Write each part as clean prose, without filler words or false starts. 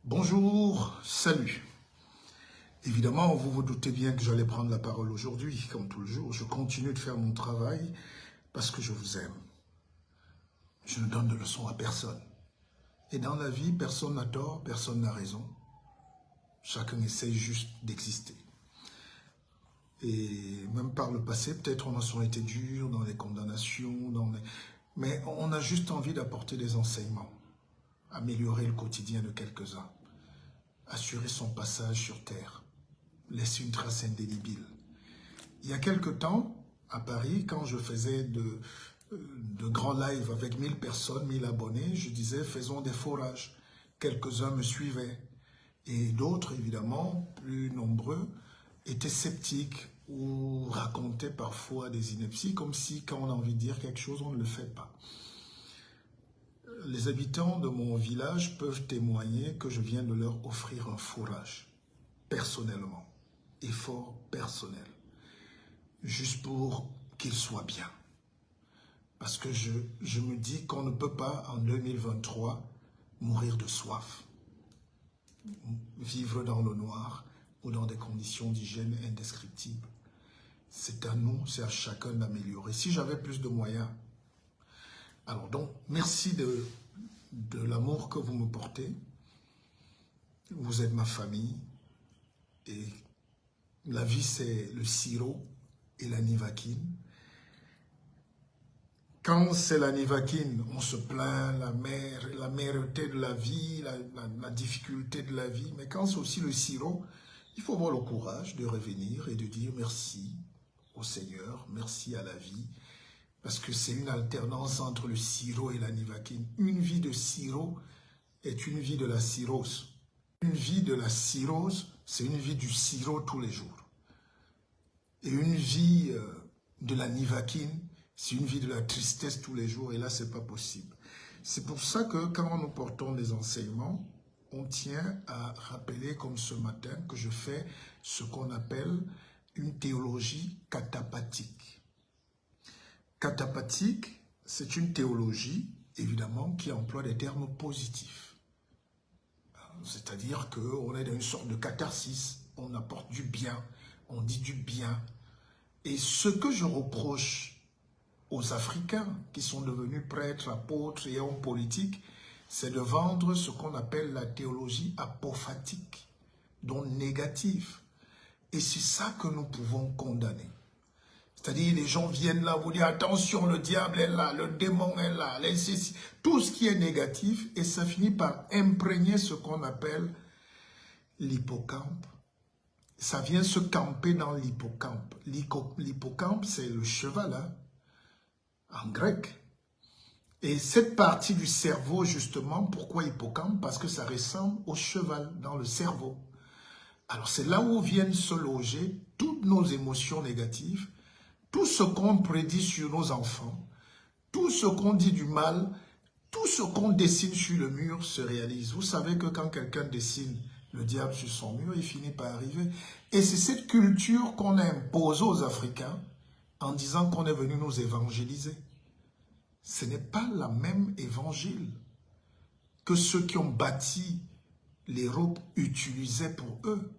Bonjour, salut. Évidemment, vous vous doutez bien que j'allais prendre la parole aujourd'hui, comme tout le jour. Je continue de faire mon travail parce que je vous aime. Je ne donne de leçons à personne. Et dans la vie, personne n'a tort, personne n'a raison. Chacun essaye juste d'exister. Et même par le passé, peut-être on a été dur dans les condamnations, mais on a juste envie d'apporter des enseignements, améliorer le quotidien de quelques-uns, assurer son passage sur terre, laisser une trace indélébile. Il y a quelque temps, à Paris, quand je faisais de grands lives avec 1000 personnes, 1000 abonnés, je disais faisons des forages. Quelques-uns me suivaient et d'autres, évidemment, plus nombreux, étaient sceptiques ou racontaient parfois des inepties, comme si quand on a envie de dire quelque chose, on ne le fait pas. Les habitants de mon village peuvent témoigner que je viens de leur offrir un fourrage, personnellement, effort personnel, juste pour qu'ils soient bien. Parce que je me dis qu'on ne peut pas, en 2023, mourir de soif, vivre dans le noir ou dans des conditions d'hygiène indescriptibles. C'est à nous, c'est à chacun d'améliorer. Si j'avais plus de moyens. Alors donc, merci de l'amour que vous me portez. Vous êtes ma famille. Et la vie, c'est le sirop et la nivaquine. Quand c'est la nivaquine, on se plaint, la mèreté de la vie, la difficulté de la vie. Mais quand c'est aussi le sirop, il faut avoir le courage de revenir et de dire merci au Seigneur, merci à la vie. Parce que c'est une alternance entre le sirop et la nivaquine. Une vie de sirop est une vie de la cirrhose. Une vie de la cirrhose, c'est une vie du sirop tous les jours. Et une vie de la nivaquine, c'est une vie de la tristesse tous les jours, et là, ce n'est pas possible. C'est pour ça que quand nous portons des enseignements, on tient à rappeler, comme ce matin, que je fais ce qu'on appelle une théologie catapathique. Catapathique, c'est une théologie, évidemment, qui emploie des termes positifs. C'est-à-dire qu'on est dans une sorte de catharsis, on apporte du bien, on dit du bien. Et ce que je reproche aux Africains qui sont devenus prêtres, apôtres et hommes politiques, c'est de vendre ce qu'on appelle la théologie apophatique, donc négative. Et c'est ça que nous pouvons condamner. C'est-à-dire, les gens viennent là, vous dire, attention, le diable est là, le démon est là, tout ce qui est négatif, et ça finit par imprégner ce qu'on appelle l'hippocampe. Ça vient se camper dans l'hippocampe. L'hippocampe, c'est le cheval, hein, en grec. Et cette partie du cerveau, justement, pourquoi hippocampe? Parce que ça ressemble au cheval dans le cerveau. Alors, c'est là où viennent se loger toutes nos émotions négatives, tout ce qu'on prédit sur nos enfants, tout ce qu'on dit du mal, tout ce qu'on dessine sur le mur se réalise. Vous savez que quand quelqu'un dessine le diable sur son mur, il finit par arriver. Et c'est cette culture qu'on a imposée aux Africains en disant qu'on est venu nous évangéliser. Ce n'est pas la même évangile que ceux qui ont bâti l'Europe utilisaient pour eux.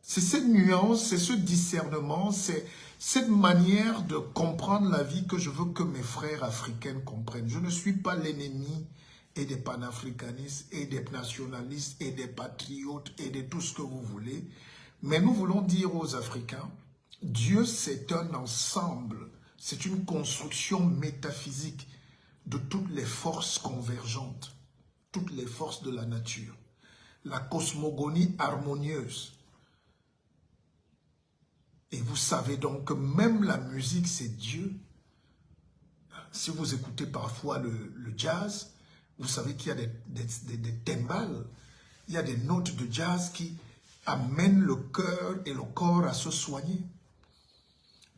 C'est cette nuance, c'est ce discernement, c'est cette manière de comprendre la vie que je veux que mes frères africains comprennent. Je ne suis pas l'ennemi et des panafricanistes et des nationalistes et des patriotes et de tout ce que vous voulez. Mais nous voulons dire aux Africains, Dieu c'est un ensemble, c'est une construction métaphysique de toutes les forces convergentes, toutes les forces de la nature, la cosmogonie harmonieuse. Et vous savez donc que même la musique, c'est Dieu. Si vous écoutez parfois le jazz, vous savez qu'il y a des timbales, il y a des notes de jazz qui amènent le cœur et le corps à se soigner.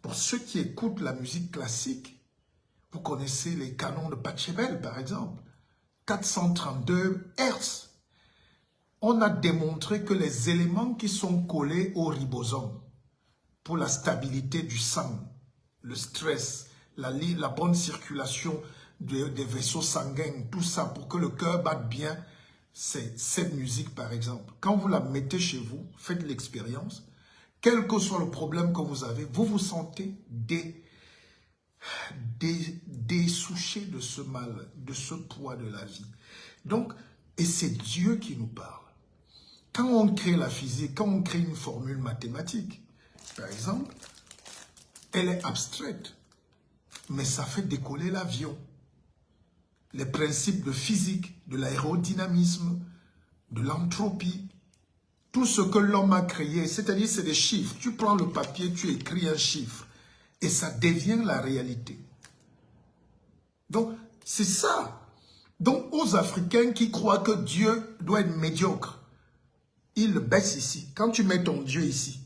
Pour ceux qui écoutent la musique classique, vous connaissez les canons de Pachelbel, par exemple, 432 Hz. On a démontré que les éléments qui sont collés au ribosome, pour la stabilité du sang, le stress, la bonne circulation des vaisseaux sanguins, tout ça pour que le cœur batte bien, c'est cette musique, par exemple. Quand vous la mettez chez vous, faites l'expérience. Quel que soit le problème que vous avez, vous vous sentez dessouché de ce mal, de ce poids de la vie. Donc, et c'est Dieu qui nous parle. Quand on crée la physique, quand on crée une formule mathématique, par exemple, elle est abstraite, mais ça fait décoller l'avion. Les principes de physique, de l'aérodynamisme, de l'entropie, tout ce que l'homme a créé, c'est-à-dire c'est des chiffres. Tu prends le papier, tu écris un chiffre et ça devient la réalité. Donc, c'est ça. Donc, aux Africains qui croient que Dieu doit être médiocre, ils le baissent ici. Quand tu mets ton Dieu ici,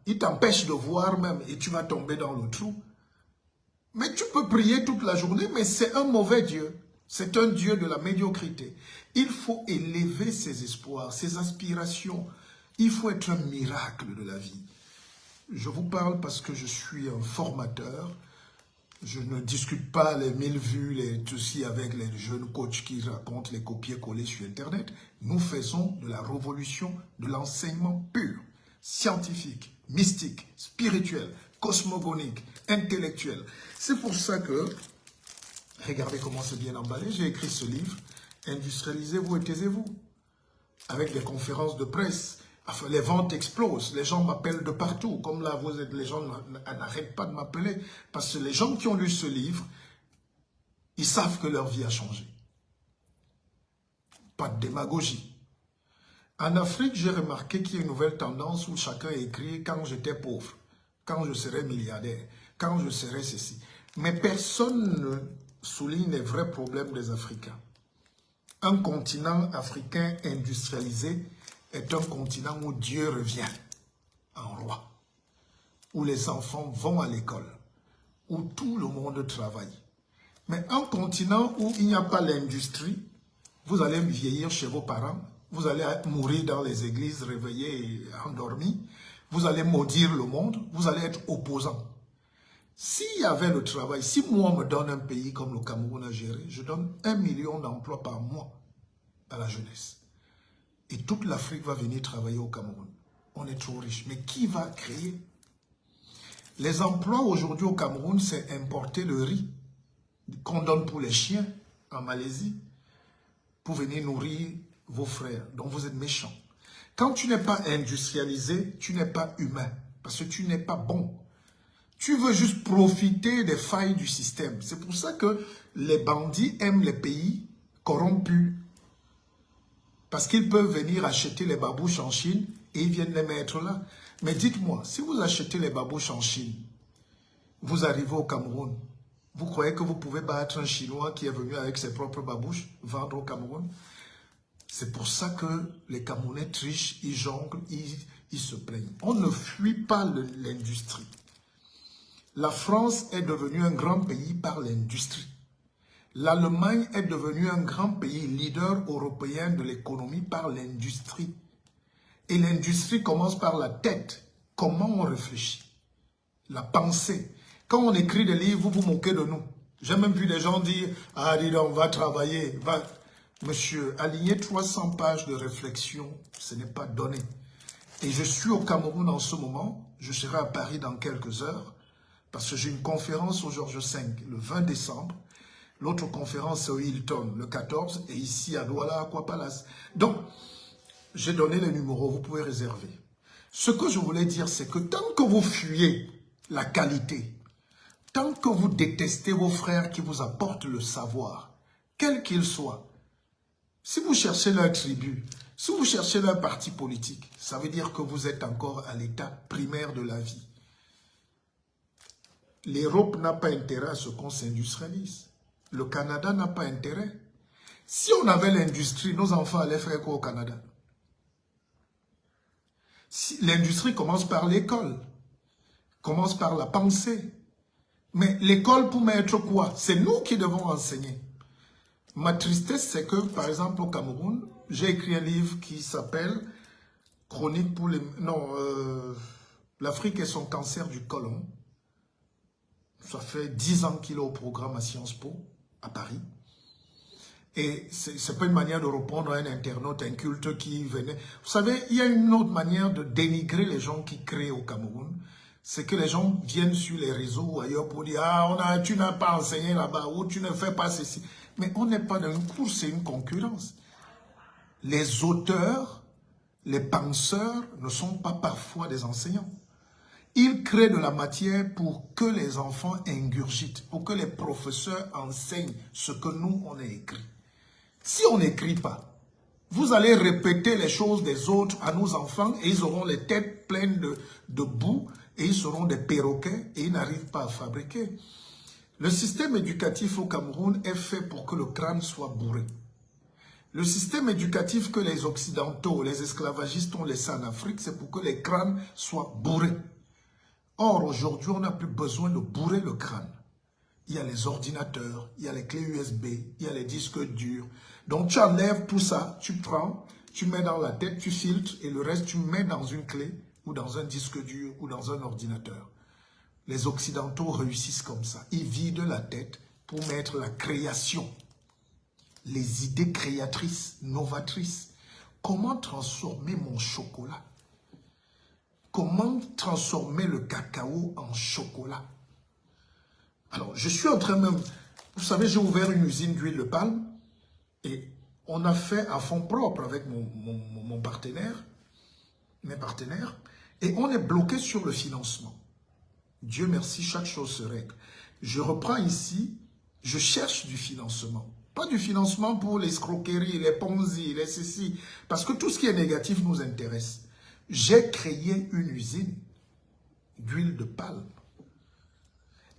il t'empêche de voir même et tu vas tomber dans le trou. Mais tu peux prier toute la journée, mais c'est un mauvais Dieu. C'est un Dieu de la médiocrité. Il faut élever ses espoirs, ses aspirations. Il faut être un miracle de la vie. Je vous parle parce que je suis un formateur. Je ne discute pas les 1000 vues, tout ci avec les jeunes coachs qui racontent les copier-coller sur Internet. Nous faisons de la révolution de l'enseignement pur, scientifique, mystique, spirituel, cosmogonique, intellectuel. C'est pour ça que, regardez comment c'est bien emballé, j'ai écrit ce livre, Industrialisez-vous et taisez-vous, avec des conférences de presse. Enfin, les ventes explosent, les gens m'appellent de partout, comme là, les gens n'arrêtent pas de m'appeler, parce que les gens qui ont lu ce livre, ils savent que leur vie a changé. Pas de démagogie. En Afrique, j'ai remarqué qu'il y a une nouvelle tendance où chacun écrit « quand j'étais pauvre », « quand je serai milliardaire », « quand je serai ceci ». Mais personne ne souligne les vrais problèmes des Africains. Un continent africain industrialisé est un continent où Dieu revient en roi, où les enfants vont à l'école, où tout le monde travaille. Mais un continent où il n'y a pas l'industrie, vous allez vieillir chez vos parents, vous allez mourir dans les églises réveillés et endormis, vous allez maudire le monde, vous allez être opposant. S'il y avait le travail, si moi on me donne un pays comme le Cameroun à gérer, je donne 1 million d'emplois par mois à la jeunesse. Et toute l'Afrique va venir travailler au Cameroun. On est trop riche. Mais qui va créer? Les emplois aujourd'hui au Cameroun, c'est importer le riz qu'on donne pour les chiens en Malaisie pour venir nourrir vos frères. Donc vous êtes méchants. Quand tu n'es pas industrialisé, tu n'es pas humain. Parce que tu n'es pas bon. Tu veux juste profiter des failles du système. C'est pour ça que les bandits aiment les pays corrompus. Parce qu'ils peuvent venir acheter les babouches en Chine et ils viennent les mettre là. Mais dites-moi, si vous achetez les babouches en Chine, vous arrivez au Cameroun, vous croyez que vous pouvez battre un Chinois qui est venu avec ses propres babouches, vendre au Cameroun? C'est pour ça que les Camerounais trichent, ils jonglent, ils se plaignent. On ne fuit pas l'industrie. La France est devenue un grand pays par l'industrie. L'Allemagne est devenue un grand pays leader européen de l'économie par l'industrie. Et l'industrie commence par la tête. Comment on réfléchit? La pensée. Quand on écrit des livres, vous vous moquez de nous. J'ai même vu des gens dire « Ah, dis donc, on va travailler. » Monsieur, aligner 300 pages de réflexion, ce n'est pas donné. Et je suis au Cameroun en ce moment. Je serai à Paris dans quelques heures. Parce que j'ai une conférence au Georges V le 20 décembre. L'autre conférence c'est au Hilton le 14 et ici à Douala Aqua Palace. Donc, j'ai donné les numéros, vous pouvez réserver. Ce que je voulais dire, c'est que tant que vous fuyez la qualité, tant que vous détestez vos frères qui vous apportent le savoir, quel qu'il soit, si vous cherchez leur tribu, si vous cherchez leur parti politique, ça veut dire que vous êtes encore à l'état primaire de la vie. L'Europe n'a pas intérêt à ce qu'on s'industrialise. Le Canada n'a pas intérêt. Si on avait l'industrie, nos enfants allaient faire quoi au Canada? Si, l'industrie commence par l'école, commence par la pensée. Mais l'école pour mettre quoi? C'est nous qui devons enseigner. Ma tristesse, c'est que, par exemple, au Cameroun, j'ai écrit un livre qui s'appelle « Chronique pour les... » Non, l'Afrique et son cancer du côlon. Ça fait 10 ans qu'il est au programme à Sciences Po, à Paris. Et ce n'est pas une manière de répondre à un internaute inculte qui venait. Vous savez, il y a une autre manière de dénigrer les gens qui créent au Cameroun. C'est que les gens viennent sur les réseaux ou ailleurs pour dire « Ah, tu n'as pas enseigné là-bas » ou « Tu ne fais pas ceci ». Mais on n'est pas dans une course, c'est une concurrence. Les auteurs, les penseurs ne sont pas parfois des enseignants. Ils créent de la matière pour que les enfants ingurgitent, pour que les professeurs enseignent ce que nous, on a écrit. Si on n'écrit pas, vous allez répéter les choses des autres à nos enfants et ils auront les têtes pleines de boue et ils seront des perroquets et ils n'arrivent pas à fabriquer. Le système éducatif au Cameroun est fait pour que le crâne soit bourré. Le système éducatif que les Occidentaux, les esclavagistes ont laissé en Afrique, c'est pour que les crânes soient bourrés. Or, aujourd'hui, on n'a plus besoin de bourrer le crâne. Il y a les ordinateurs, il y a les clés USB, il y a les disques durs. Donc, tu enlèves tout ça, tu prends, tu mets dans la tête, tu filtres et le reste, tu mets dans une clé ou dans un disque dur ou dans un ordinateur. Les Occidentaux réussissent comme ça. Ils vident la tête pour mettre la création, les idées créatrices, novatrices. Comment transformer mon chocolat? Comment transformer le cacao en chocolat? Alors, je suis en train même... Vous savez, j'ai ouvert une usine d'huile de palme et on a fait à fonds propres avec mon partenaire, mes partenaires, et on est bloqué sur le financement. Dieu merci, chaque chose se règle. Je reprends ici, je cherche du financement. Pas du financement pour les escroqueries, les ponzi, les ceci, parce que tout ce qui est négatif nous intéresse. J'ai créé une usine d'huile de palme.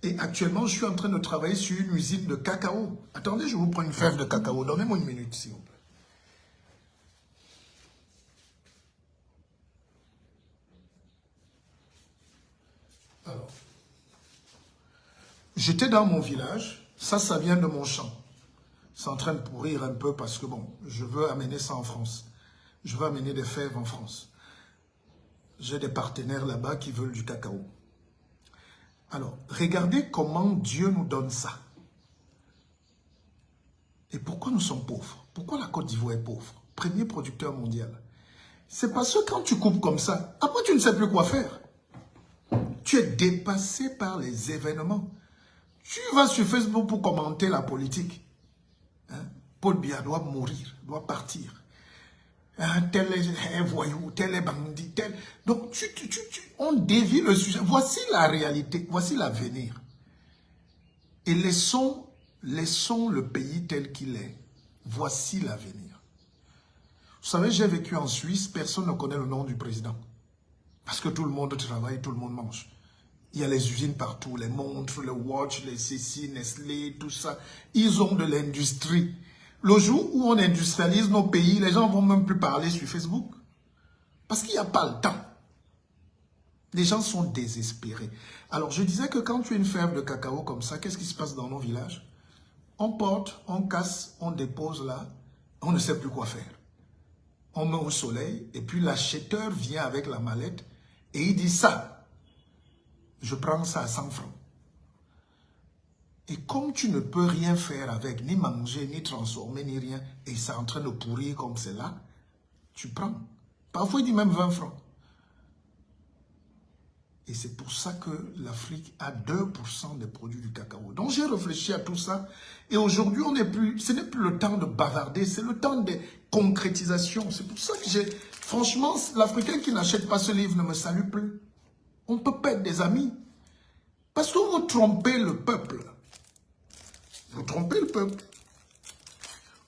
Et actuellement, je suis en train de travailler sur une usine de cacao. Attendez, je vous prends une fève de cacao. Donnez-moi une minute, s'il vous plaît. Alors, j'étais dans mon village. Ça vient de mon champ. C'est en train de pourrir un peu parce que, bon, je veux amener ça en France. Je veux amener des fèves en France. J'ai des partenaires là-bas qui veulent du cacao. Alors, regardez comment Dieu nous donne ça. Et pourquoi nous sommes pauvres? Pourquoi la Côte d'Ivoire est pauvre? Premier producteur mondial. C'est parce que quand tu coupes comme ça, après tu ne sais plus quoi faire. Tu es dépassé par les événements. Tu vas sur Facebook pour commenter la politique. Hein? Paul Biya doit mourir, doit partir. Tel est un voyou, tel est bandit, tel... Donc, on dévie le sujet. Voici la réalité, voici l'avenir. Et laissons le pays tel qu'il est. Voici l'avenir. Vous savez, j'ai vécu en Suisse, personne ne connaît le nom du président. Parce que tout le monde travaille, tout le monde mange. Il y a les usines partout, les montres, les watches, les ceci, Nestlé, tout ça. Ils ont de l'industrie. Le jour où on industrialise nos pays, les gens ne vont même plus parler sur Facebook. Parce qu'il n'y a pas le temps. Les gens sont désespérés. Alors, je disais que quand tu as une fève de cacao comme ça, qu'est-ce qui se passe dans nos villages? On porte, on casse, on dépose là, on ne sait plus quoi faire. On met au soleil et puis l'acheteur vient avec la mallette et il dit ça, je prends ça à 100 francs. Et comme tu ne peux rien faire avec, ni manger, ni transformer, ni rien, et c'est en train de pourrir comme c'est là, tu prends. Parfois, il dit même 20 francs. Et c'est pour ça que l'Afrique a 2% des produits du cacao. Donc, j'ai réfléchi à tout ça. Et aujourd'hui, ce n'est plus le temps de bavarder, c'est le temps de concrétisation. C'est pour ça que franchement, l'Africain qui n'achète pas ce livre ne me salue plus. On peut pas être des amis. Parce que vous trompez le peuple. Vous trompez le peuple.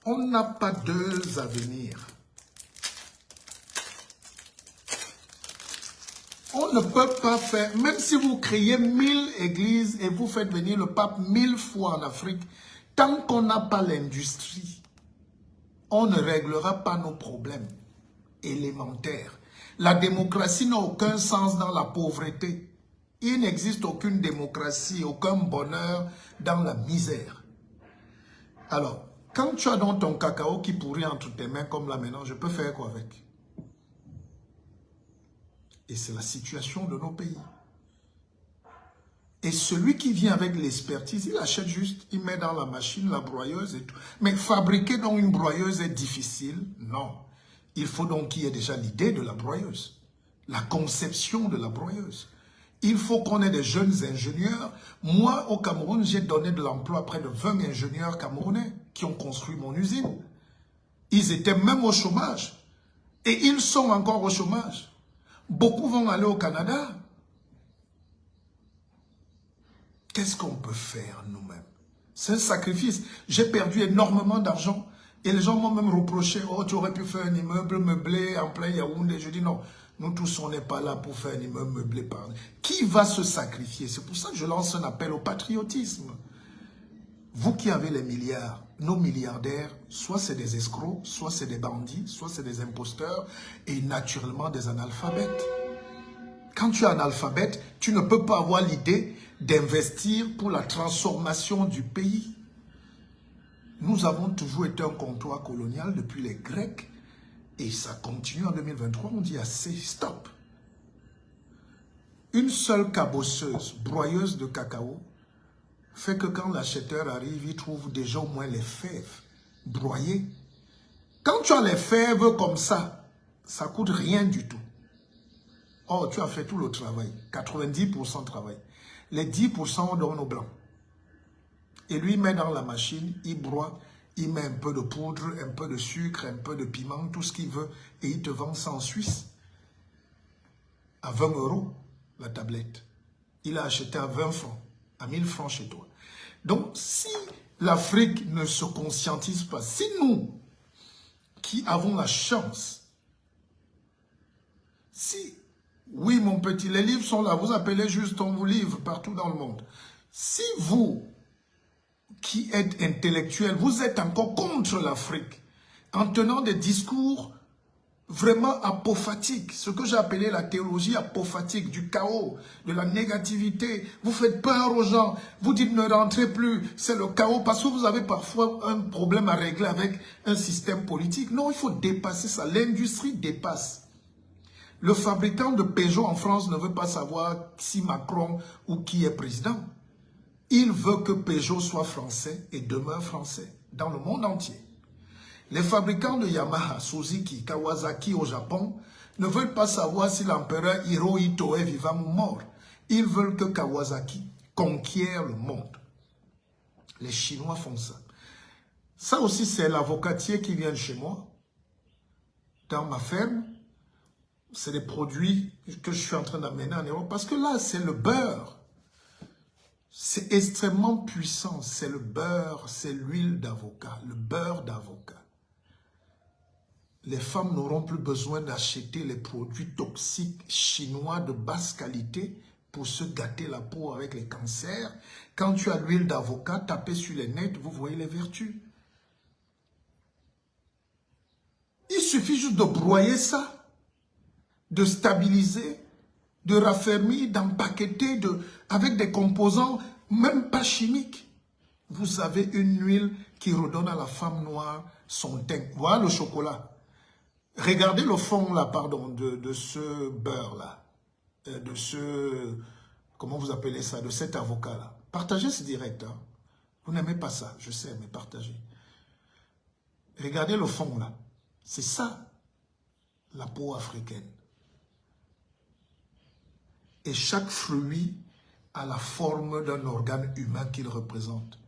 On n'a pas deux avenirs. On ne peut pas faire, même si vous créez 1000 églises et vous faites venir le pape 1000 fois en Afrique, tant qu'on n'a pas l'industrie, on ne réglera pas nos problèmes élémentaires. La démocratie n'a aucun sens dans la pauvreté. Il n'existe aucune démocratie, aucun bonheur dans la misère. Alors, quand tu as donc ton cacao qui pourrit entre tes mains comme là maintenant, je peux faire quoi avec? Et c'est la situation de nos pays. Et celui qui vient avec l'expertise, il achète juste, il met dans la machine la broyeuse et tout. Mais fabriquer donc une broyeuse est difficile? Non. Il faut donc qu'il y ait déjà l'idée de la broyeuse, la conception de la broyeuse. Il faut qu'on ait des jeunes ingénieurs. Moi, au Cameroun, j'ai donné de l'emploi à près de 20 ingénieurs camerounais qui ont construit mon usine. Ils étaient même au chômage. Et ils sont encore au chômage. Beaucoup vont aller au Canada. Qu'est-ce qu'on peut faire nous-mêmes? C'est un sacrifice. J'ai perdu énormément d'argent. Et les gens m'ont même reproché, oh, tu aurais pu faire un immeuble meublé en plein Yaoundé. Je dis non, nous tous, on n'est pas là pour faire un immeuble meublé. Qui va se sacrifier? C'est pour ça que je lance un appel au patriotisme. Vous qui avez les milliards, nos milliardaires, soit c'est des escrocs, soit c'est des bandits, soit c'est des imposteurs et naturellement des analphabètes. Quand tu es analphabète, tu ne peux pas avoir l'idée d'investir pour la transformation du pays. Nous avons toujours été un comptoir colonial depuis les Grecs et ça continue en 2023. On dit assez, stop. Une seule cabosseuse, broyeuse de cacao, fait que quand l'acheteur arrive, il trouve déjà au moins les fèves broyées. Quand tu as les fèves comme ça coûte rien du tout. Oh, tu as fait tout le travail, 90% de travail. Les 10% on donne aux blancs. Et lui, il met dans la machine, il broie, il met un peu de poudre, un peu de sucre, un peu de piment, tout ce qu'il veut, et il te vend ça en Suisse. À 20 € la tablette. Il a acheté à 20 francs, à 1000 francs chez toi. Donc, si l'Afrique ne se conscientise pas, si nous, qui avons la chance, si, oui mon petit, les livres sont là, vous appelez juste, on vous livre partout dans le monde. Si vous, qui êtes intellectuel, vous êtes encore contre l'Afrique, en tenant des discours vraiment apophatiques, ce que j'ai appelé la théologie apophatique, du chaos, de la négativité. Vous faites peur aux gens, vous dites ne rentrez plus, c'est le chaos, parce que vous avez parfois un problème à régler avec un système politique. Non, il faut dépasser ça, l'industrie dépasse. Le fabricant de Peugeot en France ne veut pas savoir si Macron ou qui est président. Il veut que Peugeot soit français et demeure français dans le monde entier. Les fabricants de Yamaha, Suzuki, Kawasaki au Japon ne veulent pas savoir si l'empereur Hirohito est vivant ou mort. Ils veulent que Kawasaki conquiert le monde. Les Chinois font ça. Ça aussi, c'est l'avocatier qui vient de chez moi, dans ma ferme. C'est des produits que je suis en train d'amener en Europe. Parce que là, c'est le beurre. C'est extrêmement puissant. C'est le beurre, c'est l'huile d'avocat, le beurre d'avocat. Les femmes n'auront plus besoin d'acheter les produits toxiques chinois de basse qualité pour se gâter la peau avec les cancers. Quand tu as l'huile d'avocat, tapez sur les nets, vous voyez les vertus. Il suffit juste de broyer ça, de stabiliser, de raffermir, d'empaqueter avec des composants même pas chimiques. Vous avez une huile qui redonne à la femme noire son teint. Voilà le chocolat. Regardez le fond là, pardon, de ce beurre-là, de ce, comment vous appelez ça, de cet avocat-là. Partagez ce direct. Hein. Vous n'aimez pas ça, je sais, mais partagez. Regardez le fond là. C'est ça, la peau africaine. Et chaque fruit a la forme d'un organe humain qu'il représente.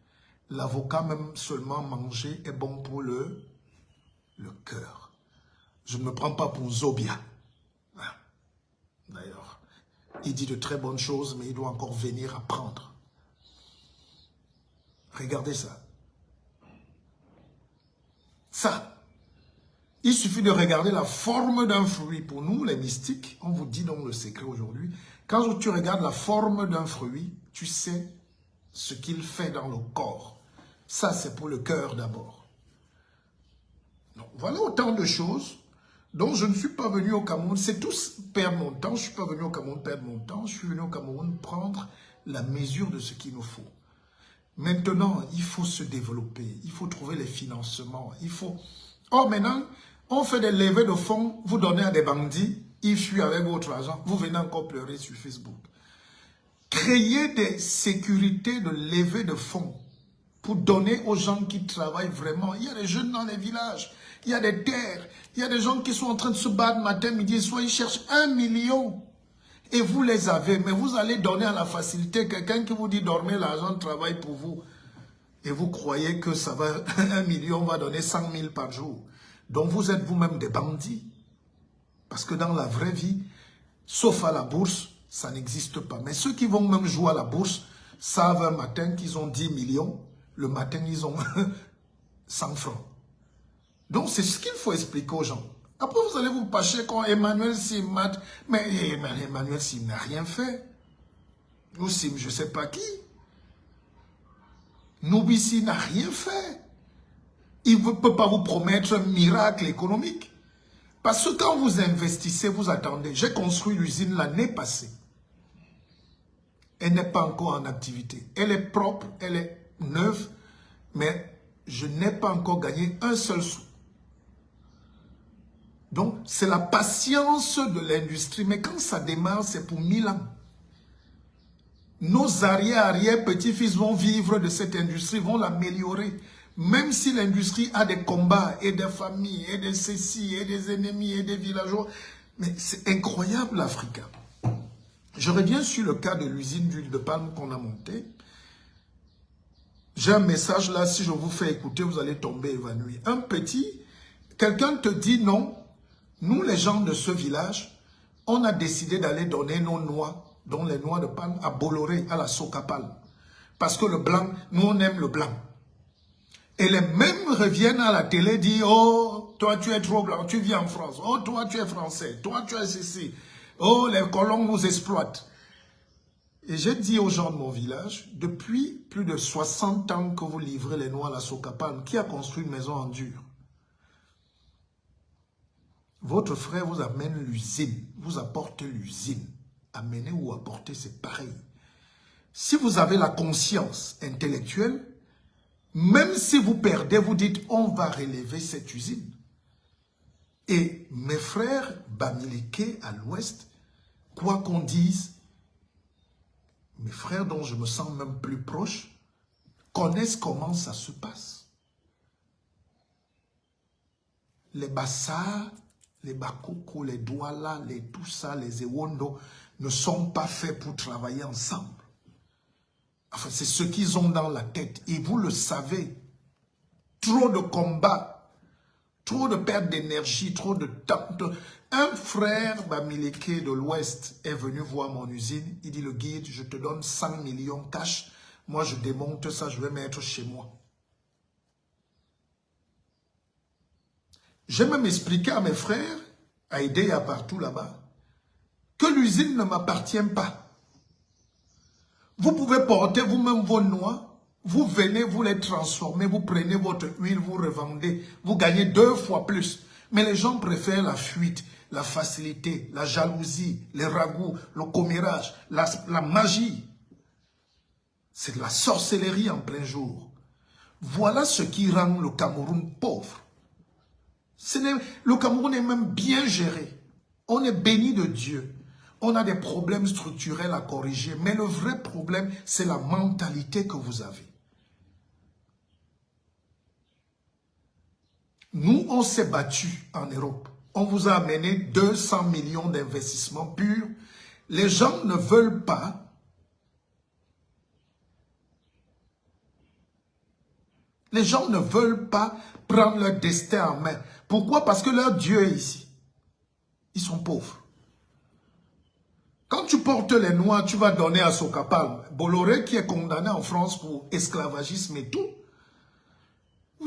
L'avocat, même seulement mangé, est bon pour le cœur. Je ne me prends pas pour Zobia. D'ailleurs, il dit de très bonnes choses, mais il doit encore venir apprendre. Regardez ça. Ça. Il suffit de regarder la forme d'un fruit. Pour nous, les mystiques, on vous dit donc le secret aujourd'hui. Quand tu regardes la forme d'un fruit, tu sais ce qu'il fait dans le corps. Ça, c'est pour le cœur d'abord. Donc, voilà autant de choses dont je ne suis pas venu au Cameroun. C'est tous perdre mon temps. Je ne suis pas venu au Cameroun perdre mon temps. Je suis venu au Cameroun prendre la mesure de ce qu'il nous faut. Maintenant, il faut se développer. Il faut trouver les financements. Il faut... Oh, maintenant, on fait des levées de fonds. Vous donnez à des bandits. Ils fuient avec votre argent. Vous venez encore pleurer sur Facebook. Créer des sécurités de levée de fonds pour donner aux gens qui travaillent vraiment. Il y a des jeunes dans les villages, il y a des terres, il y a des gens qui sont en train de se battre matin, midi et soir, ils cherchent 1 million. Et vous les avez, mais vous allez donner à la facilité quelqu'un qui vous dit dormez, l'argent travaille pour vous. Et vous croyez que ça va, 1 million va donner 100 000 par jour. Donc vous êtes vous-même des bandits. Parce que dans la vraie vie, sauf à la bourse, ça n'existe pas. Mais ceux qui vont même jouer à la bourse savent un matin qu'ils ont 10 millions. Le matin, ils ont 100 francs. Donc c'est ce qu'il faut expliquer aux gens. Après, vous allez vous pâcher quand Emmanuel Sim, mais Emmanuel Sim n'a rien fait. Ou Sim, je ne sais pas qui. Noubissi n'a rien fait. Il ne peut pas vous promettre un miracle économique. Parce que quand vous investissez, vous attendez. J'ai construit l'usine l'année passée. Elle n'est pas encore en activité. Elle est propre, elle est neuve, mais je n'ai pas encore gagné un seul sou. Donc, c'est la patience de l'industrie. Mais quand ça démarre, c'est pour 1000 ans. Nos arrière-petits-fils vont vivre de cette industrie, vont l'améliorer. Même si l'industrie a des combats et des familles et des ceci et des ennemis et des villageois. Mais c'est incroyable l'Afrique. Je reviens sur le cas de l'usine d'huile de palme qu'on a montée. J'ai un message là, si je vous fais écouter, vous allez tomber évanoui. Un petit, quelqu'un te dit non, nous les gens de ce village, on a décidé d'aller donner nos noix, dont les noix de palme, à Bolloré, à la Socapal. Parce que le blanc, nous on aime le blanc. Et les mêmes reviennent à la télé et disent, oh, toi tu es trop blanc, tu vis en France. Oh, toi tu es français, toi tu es ceci. Oh, les colons nous exploitent. Et j'ai dit aux gens de mon village, depuis plus de 60 ans que vous livrez les noix à la Socapal, qui a construit une maison en dur? Votre frère vous amène l'usine, vous apporte l'usine. Amener ou apporter, c'est pareil. Si vous avez la conscience intellectuelle, même si vous perdez, vous dites, on va relever cette usine. Et mes frères Bamileke à l'ouest, quoi qu'on dise, mes frères dont je me sens même plus proche, connaissent comment ça se passe. Les Bassa, les Bakoko, les Douala, les tout ça, les Ewondo ne sont pas faits pour travailler ensemble. Enfin, c'est ce qu'ils ont dans la tête. Et vous le savez. Trop de combats, trop de perte d'énergie, trop de temps. Un frère Bamileke de l'Ouest est venu voir mon usine. Il dit, le guide, je te donne 100 millions cash. Moi, je démonte ça, je vais mettre chez moi. J'ai même expliqué à mes frères, à aider à partout là-bas, que l'usine ne m'appartient pas. Vous pouvez porter vous-même vos noix, vous venez, vous les transformez, vous prenez votre huile, vous revendez, vous gagnez 2 fois plus. Mais les gens préfèrent la fuite, la facilité, la jalousie, les ragoûts, le commérage, la magie. C'est de la sorcellerie en plein jour. Voilà ce qui rend le Cameroun pauvre. Le Cameroun est même bien géré. On est béni de Dieu. On a des problèmes structurels à corriger, mais le vrai problème, c'est la mentalité que vous avez. Nous, on s'est battu en Europe. On vous a amené 200 millions d'investissements purs. Les gens ne veulent pas. Les gens ne veulent pas prendre leur destin en main. Pourquoi? Parce que leur Dieu est ici. Ils sont pauvres. Quand tu portes les noix, tu vas donner à Socapal. Bolloré qui est condamné en France pour esclavagisme et tout.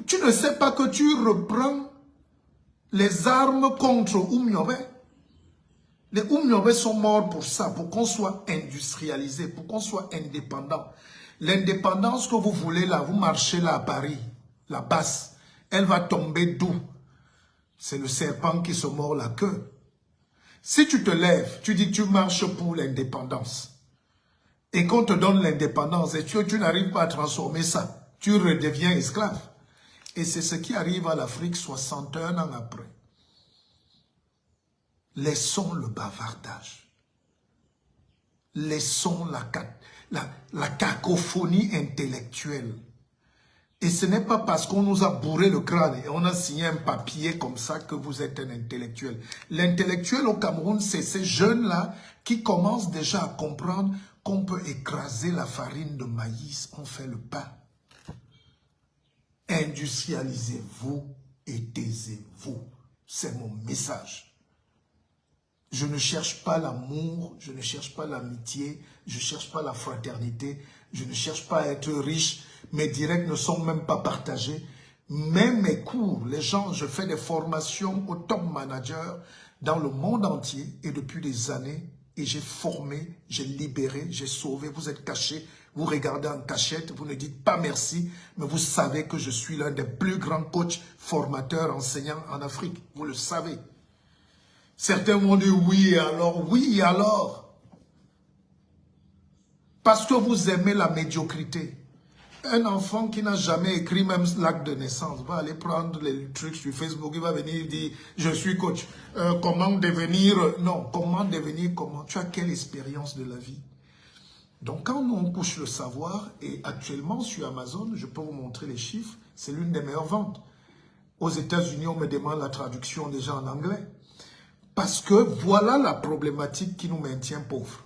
Tu ne sais pas que tu reprends les armes contre Oumyobé. Les Oumyobé sont morts pour ça, pour qu'on soit industrialisé, pour qu'on soit indépendant. L'indépendance que vous voulez là, vous marchez là à Paris, la basse, elle va tomber d'où? C'est le serpent qui se mord la queue. Si tu te lèves, tu dis que tu marches pour l'indépendance et qu'on te donne l'indépendance et tu n'arrives pas à transformer ça, tu redeviens esclave. Et c'est ce qui arrive à l'Afrique 61 ans après. Laissons le bavardage. Laissons la cacophonie intellectuelle. Et ce n'est pas parce qu'on nous a bourré le crâne et on a signé un papier comme ça que vous êtes un intellectuel. L'intellectuel au Cameroun, c'est ces jeunes-là qui commencent déjà à comprendre qu'on peut écraser la farine de maïs, on fait le pain. Industrialisez-vous et taisez-vous. C'est mon message. Je ne cherche pas l'amour, je ne cherche pas l'amitié, je ne cherche pas la fraternité, je ne cherche pas à être riche. Mes directs ne sont même pas partagés. Même mes cours, les gens, je fais des formations au top manager dans le monde entier et depuis des années. Et j'ai formé, j'ai libéré, j'ai sauvé. Vous êtes cachés, vous regardez en cachette, vous ne dites pas merci, mais vous savez que je suis l'un des plus grands coachs, formateurs, enseignants en Afrique. Vous le savez. Certains vont dire oui et alors. Parce que vous aimez la médiocrité. Un enfant qui n'a jamais écrit même l'acte de naissance va aller prendre les trucs sur Facebook, il va venir dire je suis coach. Comment devenir, non, comment devenir, comment, tu as quelle expérience de la vie? Donc quand on couche le savoir, et actuellement sur Amazon, je peux vous montrer les chiffres, c'est l'une des meilleures ventes. Aux États-Unis, on me demande la traduction déjà en anglais. Parce que voilà la problématique qui nous maintient pauvres.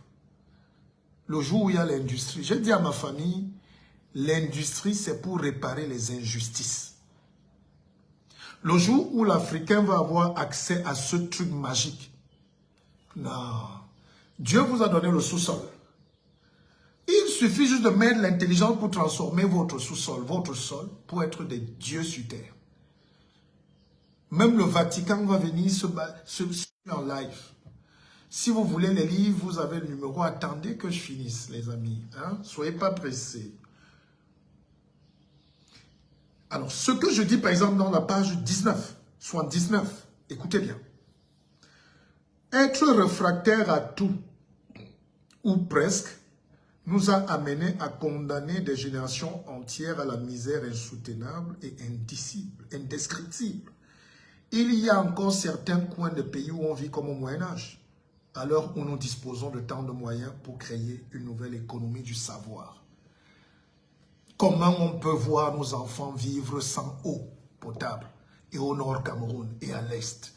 Le jour où il y a l'industrie, j'ai dit à ma famille, l'industrie c'est pour réparer les injustices. Le jour où l'Africain va avoir accès à ce truc magique, non, Dieu vous a donné le sous-sol. Il suffit juste de mettre l'intelligence pour transformer votre sous-sol, votre sol, pour être des dieux sur terre. Même le Vatican va venir se en live. Si vous voulez les livres, vous avez le numéro. Attendez que je finisse, les amis. Hein? Soyez pas pressés. Alors, ce que je dis, par exemple, dans la page 19, 79, écoutez bien. Être réfractaire à tout, ou presque, nous a amené à condamner des générations entières à la misère insoutenable et indescriptible. Il y a encore certains coins de pays où on vit comme au Moyen-Âge, à l'heure où nous disposons de tant de moyens pour créer une nouvelle économie du savoir. Comment on peut voir nos enfants vivre sans eau potable, et au nord Cameroun et à l'est?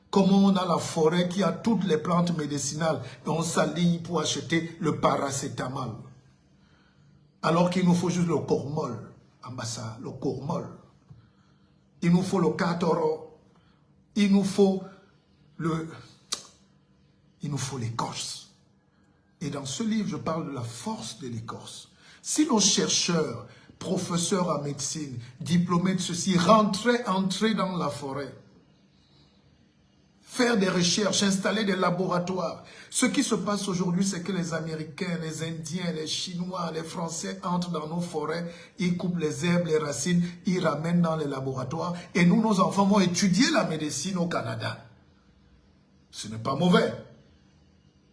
Comment on a la forêt qui a toutes les plantes médicinales et on s'aligne pour acheter le paracétamol, alors qu'il nous faut juste le cormol, ambassade, le cormol. Il nous faut le catoro. Il nous faut l'écorce. Et dans ce livre, je parle de la force de l'écorce. Si nos chercheurs, professeurs en médecine, diplômés de ceci, entraient dans la forêt, faire des recherches, installer des laboratoires. Ce qui se passe aujourd'hui, c'est que les Américains, les Indiens, les Chinois, les Français entrent dans nos forêts, ils coupent les herbes, les racines, ils ramènent dans les laboratoires. Et nous, nos enfants vont étudier la médecine au Canada. Ce n'est pas mauvais.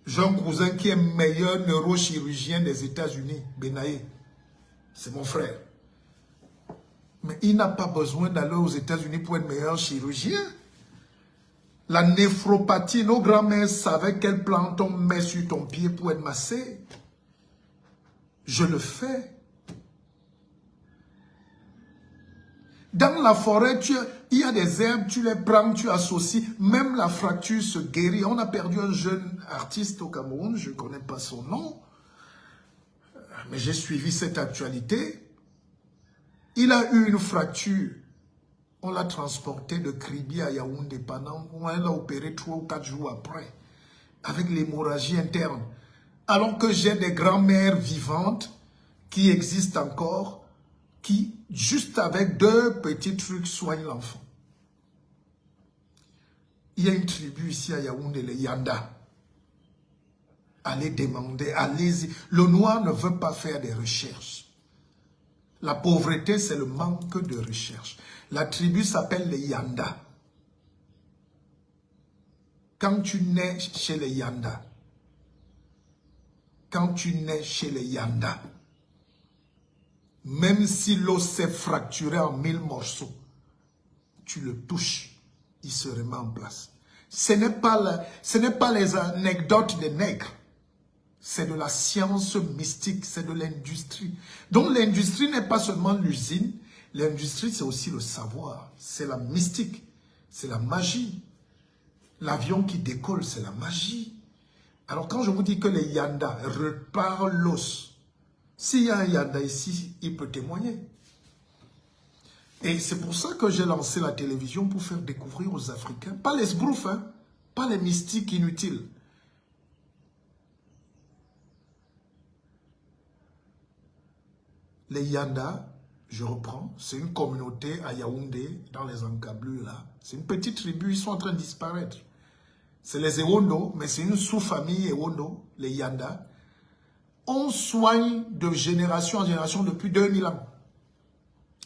J'ai un cousin qui est meilleur neurochirurgien des États-Unis, Benaye. C'est mon frère. Mais il n'a pas besoin d'aller aux États-Unis pour être meilleur chirurgien. La néphropathie, nos grands-mères savaient quelle plante on met sur ton pied pour être massé. Je le fais. Dans la forêt, il y a des herbes, tu les prends, tu associes. Même la fracture se guérit. On a perdu un jeune artiste au Cameroun, je ne connais pas son nom. Mais j'ai suivi cette actualité. Il a eu une fracture. On l'a transporté de Kribi à Yaoundé pendant, on l'a opéré 3 ou 4 jours après, avec l'hémorragie interne. Alors que j'ai des grands-mères vivantes qui existent encore, qui, juste avec 2 petits trucs, soignent l'enfant. Il y a une tribu ici à Yaoundé, les Yanda. Allez demander, allez-y. Le noir ne veut pas faire des recherches. La pauvreté, c'est le manque de recherche. La tribu s'appelle les Yanda. Quand tu nais chez les Yanda, même si l'os s'est fracturé en 1000 morceaux, tu le touches, il se remet en place. Ce n'est pas les anecdotes des nègres. c'est de la science mystique, c'est de l'industrie. Donc l'industrie n'est pas seulement l'usine, l'industrie c'est aussi le savoir, c'est la mystique, c'est la magie. L'avion qui décolle, c'est la magie. Alors quand je vous dis que les Yanda reparent l'os, s'il y a un Yanda ici, il peut témoigner. Et c'est pour ça que j'ai lancé la télévision pour faire découvrir aux Africains, pas les sbroufs, hein, pas les mystiques inutiles. Les Yanda, je reprends, c'est une communauté à Yaoundé, dans les encablures là. C'est une petite tribu, ils sont en train de disparaître. C'est les Ewondo, mais c'est une sous-famille Ewondo, les Yanda. On soigne de génération en génération depuis 2000 ans.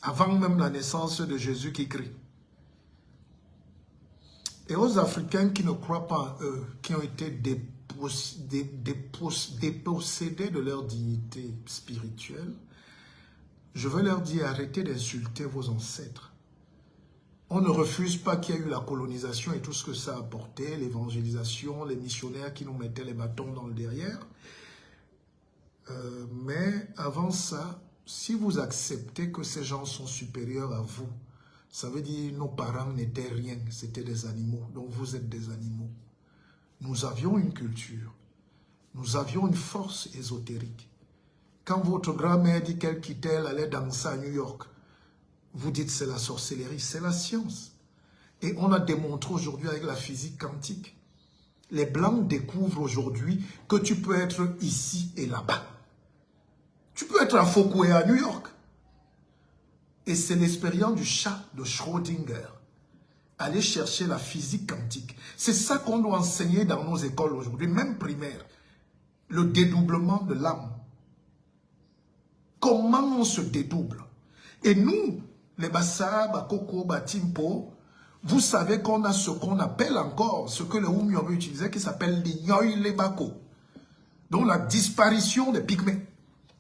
Avant même la naissance de Jésus qui crie. Et aux Africains qui ne croient pas en eux, qui ont été dépossédés de leur dignité spirituelle, je veux leur dire, arrêtez d'insulter vos ancêtres. On ne refuse pas qu'il y ait eu la colonisation et tout ce que ça a apporté, l'évangélisation, les missionnaires qui nous mettaient les bâtons dans le derrière. Mais avant ça, si vous acceptez que ces gens sont supérieurs à vous, ça veut dire que nos parents n'étaient rien, c'était des animaux. Donc vous êtes des animaux. Nous avions une culture. Nous avions une force ésotérique. Quand votre grand-mère dit qu'elle quittait, elle allait danser à New York, vous dites c'est la sorcellerie, c'est la science. Et on a démontré aujourd'hui avec la physique quantique. Les Blancs découvrent aujourd'hui que tu peux être ici et là-bas. Tu peux être à Foucault à New York. Et c'est l'expérience du chat de Schrödinger. Aller chercher la physique quantique. C'est ça qu'on doit enseigner dans nos écoles aujourd'hui, même primaires. Le dédoublement de l'âme. Comment on se dédouble. Et nous, les Bassa, Bakoko, Batimpo, vous savez qu'on a ce qu'on appelle encore, ce que les Oumiobe utilisaient, qui s'appelle l'Ignoy Lebako. Donc la disparition des pygmées.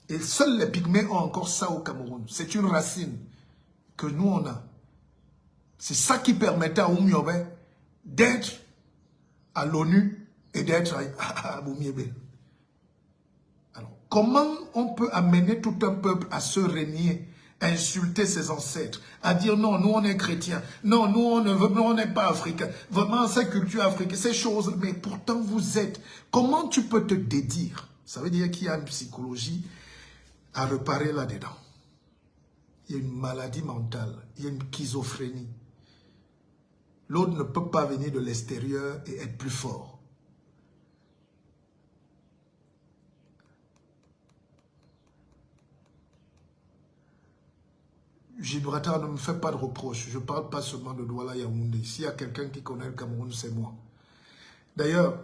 Et seuls les pygmées ont encore ça au Cameroun. C'est une racine que nous on a. C'est ça qui permettait à Oumiobe d'être à l'ONU et d'être à Boumiébé. Alors, comment on peut amener tout un peuple à se régner, à insulter ses ancêtres, à dire non, nous on est chrétiens, non, nous on n'est pas africains, vraiment cette culture africaine, ces choses, mais pourtant vous êtes. Comment tu peux te dédire? Ça veut dire qu'il y a une psychologie à reparer là-dedans. Il y a une maladie mentale, il y a une schizophrénie. L'autre ne peut pas venir de l'extérieur et être plus fort. Gibraltar ne me fait pas de reproche. Je ne parle pas seulement de Douala Yaoundé. S'il y a quelqu'un qui connaît le Cameroun, c'est moi. D'ailleurs,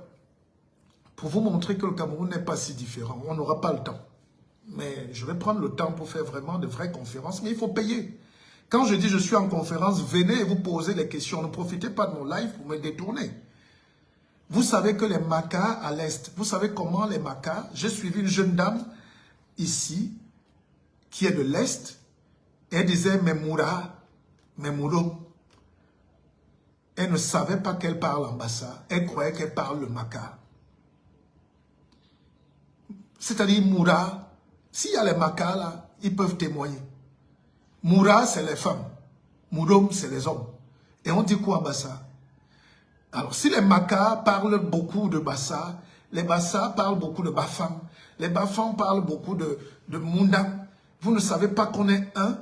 pour vous montrer que le Cameroun n'est pas si différent, on n'aura pas le temps. Mais je vais prendre le temps pour faire vraiment de vraies conférences, mais il faut payer. Quand je dis je suis en conférence, venez et vous posez des questions. Ne profitez pas de mon live pour me détourner. Vous savez que les Makas à l'Est, vous savez comment les Makas, j'ai suivi une jeune dame ici, qui est de l'Est, elle disait Memoura, Memouro. Elle ne savait pas qu'elle parle en Bassa, elle croyait qu'elle parle le Maka. C'est-à-dire Moura, s'il y a les Makas là, ils peuvent témoigner. Moura, c'est les femmes. Mourom, c'est les hommes. Et on dit quoi en Bassa? Alors, si les Makas parlent beaucoup de Bassa, les Bassa parlent beaucoup de Bafam, les Bafam parlent beaucoup de Munda, vous ne savez pas qu'on est un,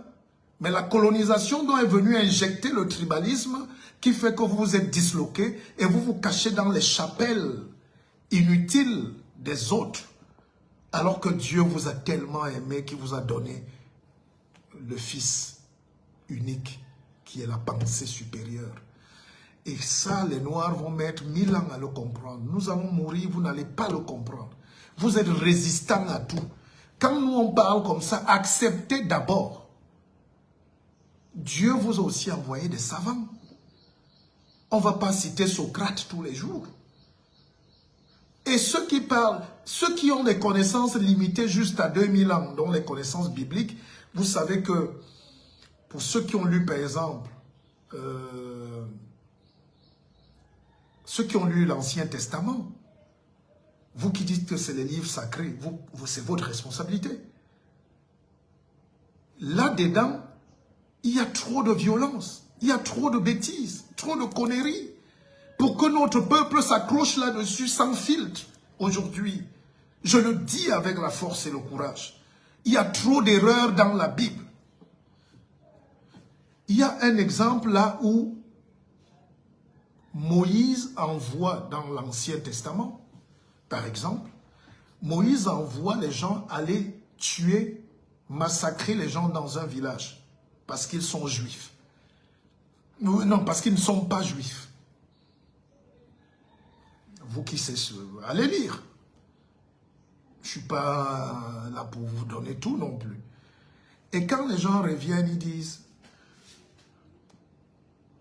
mais la colonisation dont est venue injecter le tribalisme qui fait que vous vous êtes disloqués et vous vous cachez dans les chapelles inutiles des autres, alors que Dieu vous a tellement aimé qu'il vous a donné le Fils unique qui est la pensée supérieure. Et ça, les Noirs vont mettre 1000 ans à le comprendre. Nous allons mourir, vous n'allez pas le comprendre. Vous êtes résistants à tout. Quand nous on parle comme ça, acceptez d'abord. Dieu vous a aussi envoyé des savants. On ne va pas citer Socrate tous les jours. Et ceux qui parlent, ceux qui ont des connaissances limitées juste à 2000 ans, dont les connaissances bibliques, vous savez que pour ceux qui ont lu par exemple, ceux qui ont lu l'Ancien Testament, Vous qui dites que c'est les livres sacrés, c'est votre responsabilité. Là-dedans, il y a trop de violence, il y a trop de bêtises, trop de conneries, pour que notre peuple s'accroche là-dessus sans filtre. Aujourd'hui, je le dis avec la force et le courage, il y a trop d'erreurs dans la Bible. Il y a un exemple là où Moïse envoie dans l'Ancien Testament, par exemple, Moïse envoie les gens aller tuer, massacrer les gens dans un village parce qu'ils sont juifs. Non, parce qu'ils ne sont pas juifs. Vous qui savez, allez lire. Je ne suis pas là pour vous donner tout non plus. Et quand les gens reviennent, ils disent,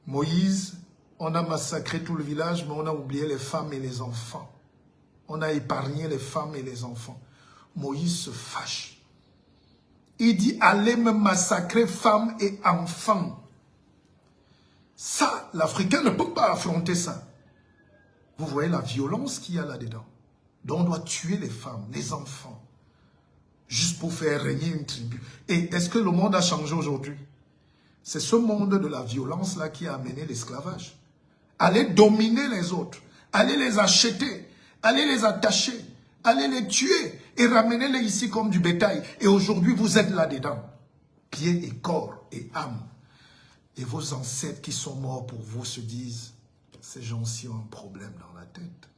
Moïse, on a massacré tout le village, mais on a oublié les femmes et les enfants. On a épargné les femmes et les enfants. Moïse se fâche. Il dit, allez me massacrer femmes et enfants. Ça, l'Africain ne peut pas affronter ça. Vous voyez la violence qu'il y a là-dedans. Donc on doit tuer les femmes, les enfants, juste pour faire régner une tribu. Et est-ce que le monde a changé aujourd'hui? C'est ce monde de la violence-là qui a amené l'esclavage. Allez dominer les autres, allez les acheter, allez les attacher, allez les tuer et ramenez-les ici comme du bétail. Et aujourd'hui, vous êtes là-dedans, pieds et corps et âme. Et vos ancêtres qui sont morts pour vous se disent, ces gens-ci ont un problème dans la tête.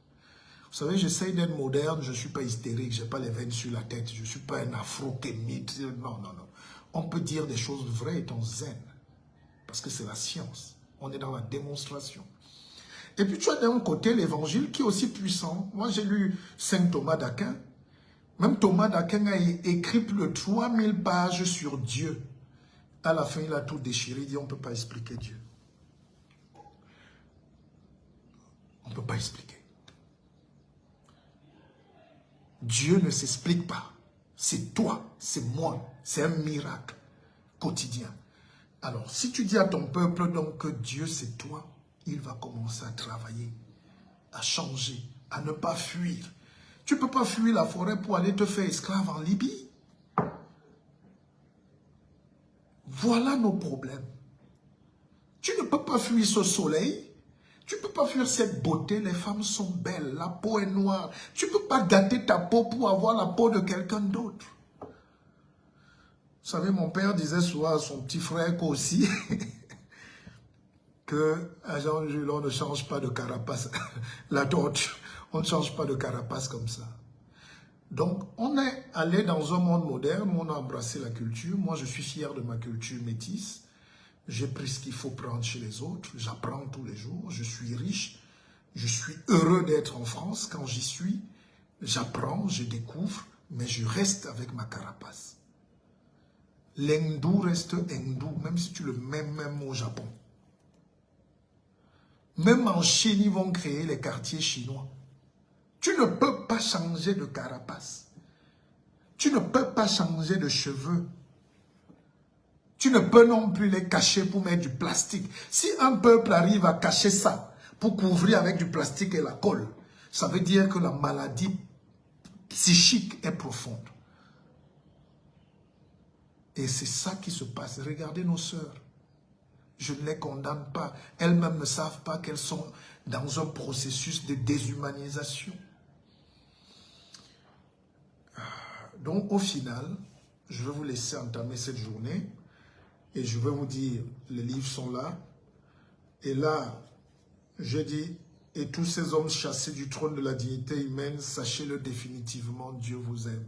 Vous savez, j'essaye d'être moderne, je ne suis pas hystérique, je n'ai pas les veines sur la tête, je ne suis pas un afro-kémite. Non, non, non. On peut dire des choses vraies étant zen, parce que c'est la science. On est dans la démonstration. Et puis tu as d'un côté l'évangile qui est aussi puissant. Moi j'ai lu Saint Thomas d'Aquin. Même Thomas d'Aquin a écrit plus de 3000 pages sur Dieu. À la fin il a tout déchiré, il dit on ne peut pas expliquer Dieu. On ne peut pas expliquer. Dieu ne s'explique pas. C'est toi, c'est moi, c'est un miracle quotidien. Alors, si tu dis à ton peuple donc que Dieu c'est toi, il va commencer à travailler, à changer, à ne pas fuir. Tu ne peux pas fuir la forêt pour aller te faire esclave en Libye. Voilà nos problèmes. Tu ne peux pas fuir ce soleil. Tu ne peux pas fuir cette beauté. Les femmes sont belles. La peau est noire. Tu ne peux pas gâter ta peau pour avoir la peau de quelqu'un d'autre. Vous savez, mon père disait souvent à son petit frère aussi que à Jean-Jules, on ne change pas de carapace. La tortue, on ne change pas de carapace comme ça. Donc, on est allé dans un monde moderne où on a embrassé la culture. Moi, je suis fier de ma culture métisse. J'ai pris ce qu'il faut prendre chez les autres. J'apprends tous les jours. Je suis riche. Je suis heureux d'être en France. Quand j'y suis, j'apprends, je découvre, mais je reste avec ma carapace. L'hindou reste hindou, même si tu le mets même au Japon. Même en Chine, ils vont créer les quartiers chinois. Tu ne peux pas changer de carapace. Tu ne peux pas changer de cheveux. Tu ne peux non plus les cacher pour mettre du plastique. Si un peuple arrive à cacher ça pour couvrir avec du plastique et la colle, ça veut dire que la maladie psychique est profonde. Et c'est ça qui se passe. Regardez nos sœurs. Je ne les condamne pas. Elles-mêmes ne savent pas qu'elles sont dans un processus de déshumanisation. Donc, au final, je vais vous laisser entamer cette journée et je vais vous dire, les livres sont là. Et là, je dis, et tous ces hommes chassés du trône de la dignité humaine, sachez-le définitivement, Dieu vous aime.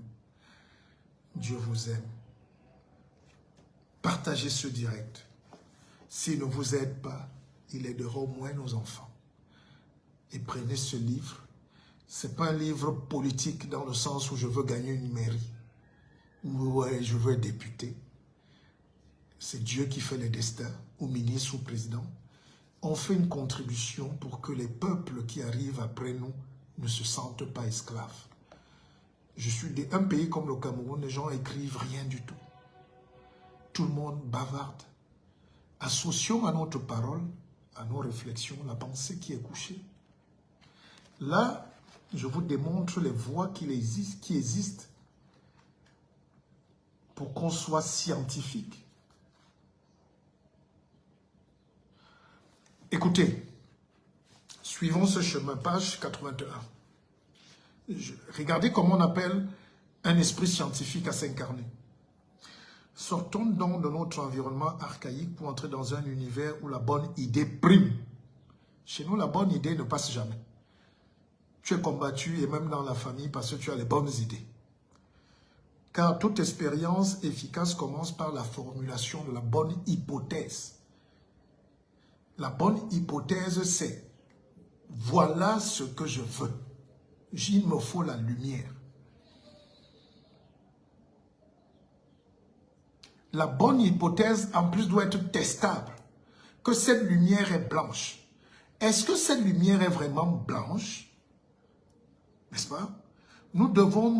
Dieu vous aime. Partagez ce direct. S'il ne vous aide pas, il aidera au moins nos enfants. Et prenez ce livre. Ce n'est pas un livre politique dans le sens où je veux gagner une mairie. Ou ouais, je veux être député. C'est Dieu qui fait les destins, ou ministre ou président. On fait une contribution pour que les peuples qui arrivent après nous ne se sentent pas esclaves. Je suis d'un pays comme le Cameroun, les gens écrivent rien du tout. Tout le monde bavarde. Associons à notre parole, à nos réflexions, la pensée qui est couchée. Là, Je vous démontre les voies qui existent pour qu'on soit scientifique. Écoutez, suivons ce chemin, page 81. Regardez comment on appelle un esprit scientifique à s'incarner. Sortons donc de notre environnement archaïque pour entrer dans un univers où la bonne idée prime. Chez nous, la bonne idée ne passe jamais. Tu es combattu et même dans la famille parce que tu as les bonnes idées. Car toute expérience efficace commence par la formulation de la bonne hypothèse. La bonne hypothèse, c'est « voilà ce que je veux. Il me faut la lumière. » La bonne hypothèse, en plus, doit être testable. Que cette lumière est blanche. Est-ce que cette lumière est vraiment blanche? N'est-ce pas? Nous devons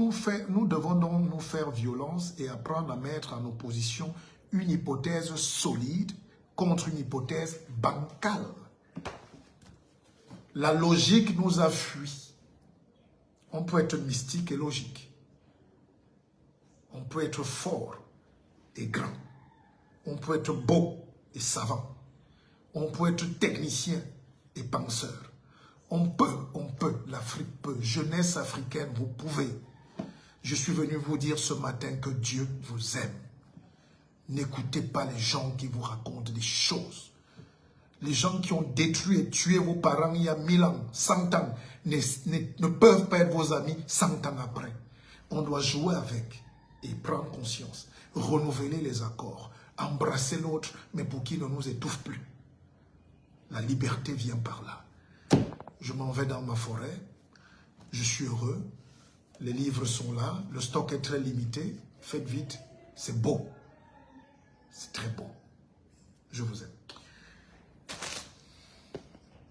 donc nous faire violence et apprendre à mettre en opposition une hypothèse solide contre une hypothèse bancale. La logique nous a fui. On peut être mystique et logique. On peut être fort et grand. On peut être beau et savant. On peut être technicien et penseur. On peut, l'Afrique peut. Jeunesse africaine, vous pouvez. Je suis venu vous dire ce matin que Dieu vous aime. N'écoutez pas les gens qui vous racontent des choses. Les gens qui ont détruit et tué vos parents il y a 1000 ans, 100 ans, ne peuvent pas être vos amis 100 ans après. On doit jouer avec et prendre conscience, renouveler les accords, embrasser l'autre, mais pour qu'il ne nous étouffe plus. La liberté vient par là. Je m'en vais dans ma forêt, je suis heureux, les livres sont là, le stock est très limité, faites vite, c'est beau, c'est très beau. Je vous aime.